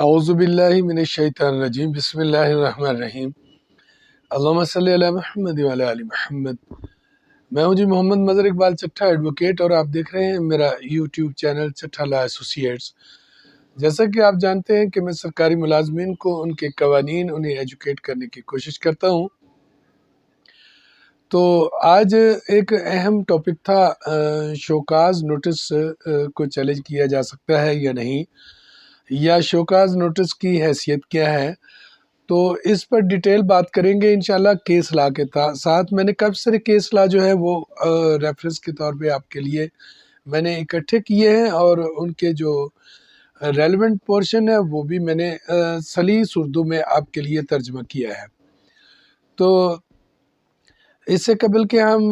اعوذ باللہ من الشیطان الرجیم بسم اللہ الرحمن الرحیم اللہم صلی علی محمد وعلی آل محمد۔ میں ہوں محمد مظہر اقبال چٹھا ایڈوکیٹ، اور آپ دیکھ رہے ہیں میرا یوٹیوب چینل چٹھا لا ایسوسیٹس۔ جیسا کہ آپ جانتے ہیں کہ میں سرکاری ملازمین کو ان کے قوانین انہیں ایجوکیٹ کرنے کی کوشش کرتا ہوں۔ تو آج ایک اہم ٹاپک تھا، شوکاز نوٹس کو چیلنج کیا جا سکتا ہے یا نہیں، یا شوکاز نوٹس کی حیثیت کیا ہے۔ تو اس پر ڈیٹیل بات کریں گے انشاءاللہ کیس لا کے ساتھ۔ میں نے کافی سارے کیس لا جو ہے وہ ریفرنس کے طور پہ آپ کے لیے میں نے اکٹھے کیے ہیں، اور ان کے جو ریلیونٹ پورشن ہے وہ بھی میں نے سلیس اردو میں آپ کے لیے ترجمہ کیا ہے۔ تو اس سے قبل کہ ہم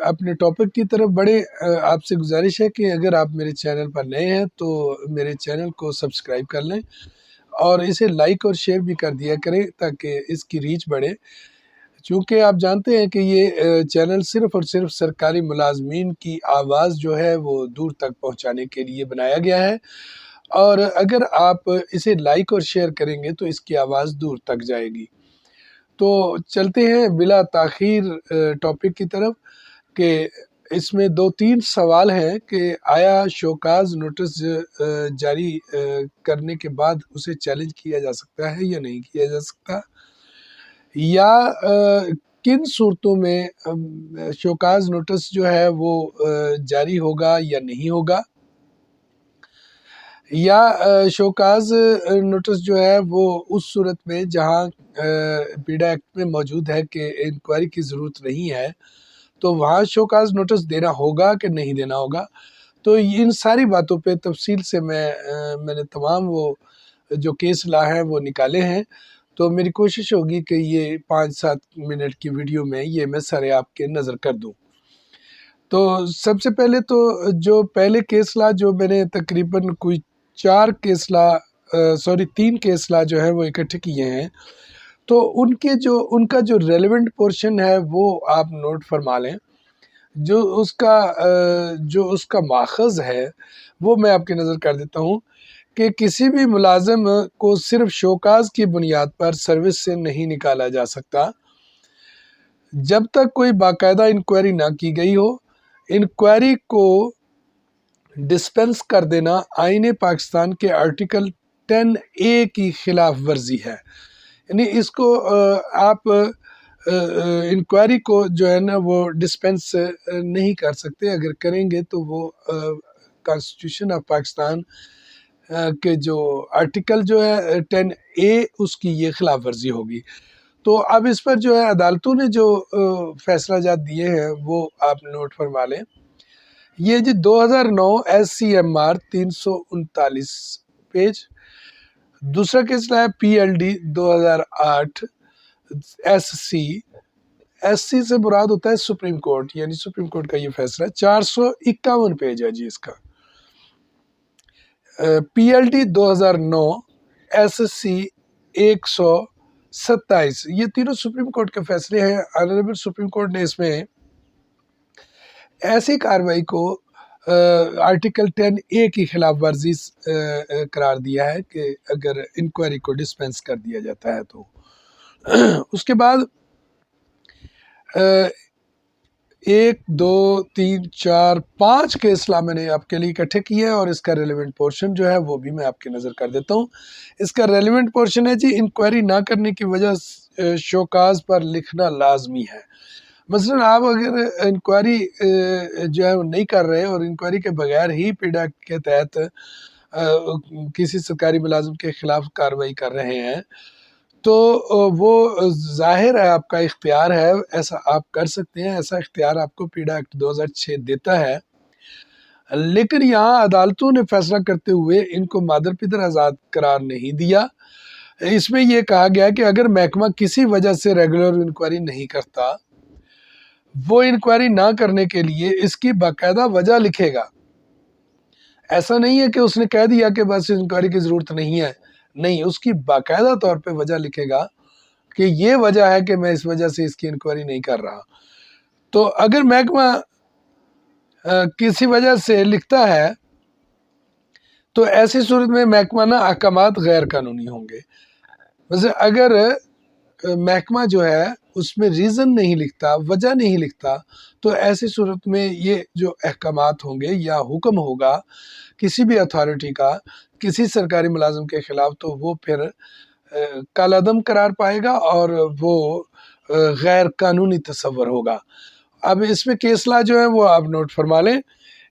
اپنے ٹاپک کی طرف بڑھیں، آپ سے گزارش ہے کہ اگر آپ میرے چینل پر نئے ہیں تو میرے چینل کو سبسکرائب کر لیں، اور اسے لائک اور شیئر بھی کر دیا کریں تاکہ اس کی ریچ بڑھے، چونکہ آپ جانتے ہیں کہ یہ چینل صرف اور صرف سرکاری ملازمین کی آواز جو ہے وہ دور تک پہنچانے کے لیے بنایا گیا ہے، اور اگر آپ اسے لائک اور شیئر کریں گے تو اس کی آواز دور تک جائے گی۔ تو چلتے ہیں بلا تاخیر ٹاپک کی طرف، کہ اس میں 2-3 سوال ہیں کہ آیا شوکاز نوٹس جاری کرنے کے بعد اسے چیلنج کیا جا سکتا ہے یا نہیں کیا جا سکتا، یا کن صورتوں میں شوکاز نوٹس جو ہے وہ جاری ہوگا یا نہیں ہوگا، یا شوکاز نوٹس جو ہے وہ اس صورت میں جہاں پیڈا ایکٹ میں موجود ہے کہ انکوائری کی ضرورت نہیں ہے تو وہاں شوکاز نوٹس دینا ہوگا کہ نہیں دینا ہوگا۔ تو ان ساری باتوں پہ تفصیل سے میں نے تمام وہ جو کیس لا ہیں وہ نکالے ہیں۔ تو میری کوشش ہوگی کہ یہ 5-7 منٹ کی ویڈیو میں یہ میں سارے آپ کے نظر کر دوں۔ تو سب سے پہلے تو جو پہلے کیس لا جو میں نے تقریباً کوئی 3 کیس لا جو ہے وہ اکٹھے کیے ہیں، تو ان کا جو ریلیونٹ پورشن ہے وہ آپ نوٹ فرما لیں۔ جو اس کا ماخذ ہے وہ میں آپ کی نظر کر دیتا ہوں کہ کسی بھی ملازم کو صرف شوکاز کی بنیاد پر سروس سے نہیں نکالا جا سکتا جب تک کوئی باقاعدہ انکوائری نہ کی گئی ہو۔ انکوائری کو ڈسپینس کر دینا آئین پاکستان کے آرٹیکل 10A کی خلاف ورزی ہے، یعنی اس کو آپ انکوائری کو جو ہے نا وہ ڈسپینس نہیں کر سکتے، اگر کریں گے تو وہ کانسٹیٹیوشن آف پاکستان کے جو آرٹیکل جو ہے 10A اس کی یہ خلاف ورزی ہوگی۔ تو اب اس پر جو ہے عدالتوں نے جو فیصلہ جات دیے ہیں وہ آپ نوٹ فرما لیں۔ یہ جی 2009 SCMR 339 پیج، دوسرا کیس لایا PLD 2008 SC سے مراد ہوتا ہے سپریم کورٹ، یعنی سپریم کورٹ کا یہ فیصلہ 451 پیج ہے جی اس کا۔ PLD 2009 SC 127، یہ تینوں سپریم کورٹ کے فیصلے ہیں۔ آنریبل سپریم کورٹ نے اس میں ایسی کارروائی کو آرٹیکل 10A کی خلاف ورزی قرار دیا ہے کہ اگر انکوائری کو ڈسپینس کر دیا جاتا ہے تو۔ اس کے بعد 1 2 3 4 5 کیس لا میں نے آپ کے لیے اکٹھے کیے ہیں، اور اس کا ریلیونٹ پورشن جو ہے وہ بھی میں آپ کی نظر کر دیتا ہوں۔ اس کا ریلیونٹ پورشن ہے جی، انکوائری نہ کرنے کی وجہ شوکاز پر لکھنا لازمی ہے۔ مثلا آپ اگر انکوائری جو ہے وہ نہیں کر رہے اور انکوائری کے بغیر ہی پیڈا کے تحت کسی سرکاری ملازم کے خلاف کارروائی کر رہے ہیں تو وہ ظاہر ہے آپ کا اختیار ہے، ایسا آپ کر سکتے ہیں، ایسا اختیار آپ کو پیڈا ایکٹ 2006 دیتا ہے۔ لیکن یہاں عدالتوں نے فیصلہ کرتے ہوئے ان کو مادر پدر آزاد قرار نہیں دیا۔ اس میں یہ کہا گیا کہ اگر محکمہ کسی وجہ سے ریگولر انکوائری نہیں کرتا، وہ انکوائری نہ کرنے کے لیے اس کی باقاعدہ وجہ لکھے گا۔ ایسا نہیں ہے کہ اس نے کہہ دیا کہ بس انکوائری کی ضرورت نہیں ہے، نہیں، اس کی باقاعدہ طور پہ وجہ لکھے گا کہ یہ وجہ ہے کہ میں اس وجہ سے اس کی انکوائری نہیں کر رہا۔ تو اگر محکمہ کسی وجہ سے لکھتا ہے تو ایسی صورت میں محکمہ احکامات غیر قانونی ہوں گے۔ ویسے اگر محکمہ جو ہے اس میں ریزن نہیں لکھتا، وجہ نہیں لکھتا، تو ایسی صورت میں یہ جو احکامات ہوں گے یا حکم ہوگا کسی بھی اتھارٹی کا کسی سرکاری ملازم کے خلاف، تو وہ پھر کالعدم قرار پائے گا اور وہ غیر قانونی تصور ہوگا۔ اب اس میں کیس لا جو ہے وہ آپ نوٹ فرما لیں۔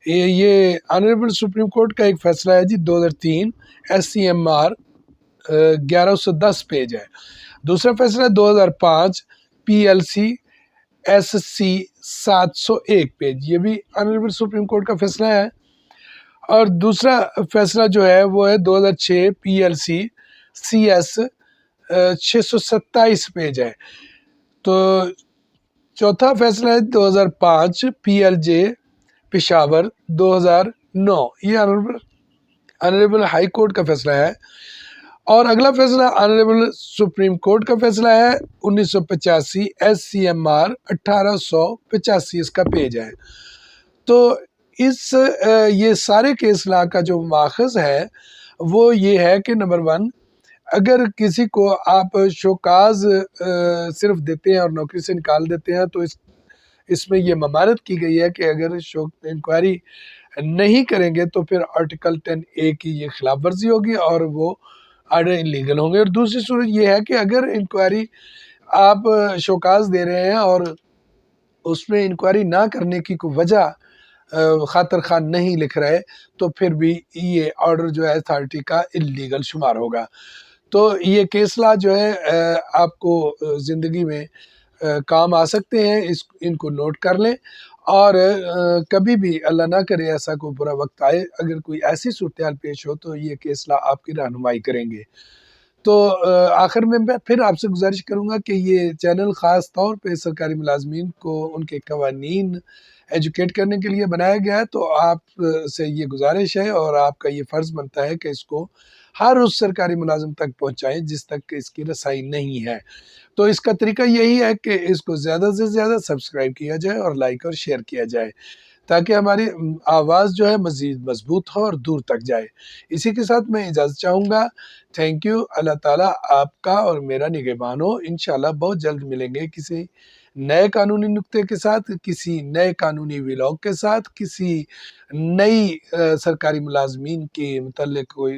یہ آنریبل سپریم کورٹ کا ایک فیصلہ ہے جی 2003 SCMR 1110 پیج ہے۔ دوسرا فیصلہ 2005 PLC SC 701 پیج، یہ بھی آنریبل سپریم کورٹ کا فیصلہ ہے۔ اور دوسرا فیصلہ جو ہے وہ ہے 2006 PLC CS 627 پیج ہے۔ تو چوتھا فیصلہ ہے 2005 PLJ پشاور 2009، یہ آنریبل ہائی کورٹ کا فیصلہ ہے۔ اور اگلا فیصلہ آنریبل سپریم کورٹ کا فیصلہ ہے 1985 SCMR 1885، اس کا پیج ہے۔ تو یہ سارے کیس لا کا جو ماخذ ہے وہ یہ ہے کہ نمبر 1، اگر کسی کو آپ شوکاز صرف دیتے ہیں اور نوکری سے نکال دیتے ہیں، تو اس میں یہ ممانعت کی گئی ہے کہ اگر انکوائری نہیں کریں گے تو پھر آرٹیکل 10A کی یہ خلاف ورزی ہوگی اور وہ آرڈر انلیگل ہوں گے۔ اور دوسری صورت یہ ہے کہ اگر انکوائری آپ شوکاز دے رہے ہیں اور اس میں انکوائری نہ کرنے کی کوئی وجہ خاطر خان نہیں لکھ رہے، تو پھر بھی یہ آرڈر جو ہے اتھارٹی کا انلیگل شمار ہوگا۔ تو یہ کیس لا جو ہے آپ کو زندگی میں کام آ سکتے ہیں، ان کو نوٹ کر لیں، اور کبھی بھی اللہ نہ کرے ایسا کوئی برا وقت آئے، اگر کوئی ایسی صورتحال پیش ہو تو یہ کیس لا آپ کی رہنمائی کریں گے۔ تو آخر میں پھر آپ سے گزارش کروں گا کہ یہ چینل خاص طور پہ سرکاری ملازمین کو ان کے قوانین ایجوکیٹ کرنے کے لیے بنایا گیا ہے، تو آپ سے یہ گزارش ہے اور آپ کا یہ فرض بنتا ہے کہ اس کو ہر اس سرکاری ملازم تک پہنچائیں جس تک کہ اس کی رسائی نہیں ہے۔ تو اس کا طریقہ یہی ہے کہ اس کو زیادہ سے زیادہ سبسکرائب کیا جائے اور لائک اور شیئر کیا جائے، تاکہ ہماری آواز جو ہے مزید مضبوط ہو اور دور تک جائے۔ اسی کے ساتھ میں اجازت چاہوں گا۔ Thank you. اللہ تعالیٰ آپ کا اور میرا نگہبان ہو۔ انشاءاللہ بہت جلد ملیں گے کسی نئے قانونی نکتے کے ساتھ، کسی نئے قانونی ویلاگ کے ساتھ، کسی نئی سرکاری ملازمین کے متعلق کوئی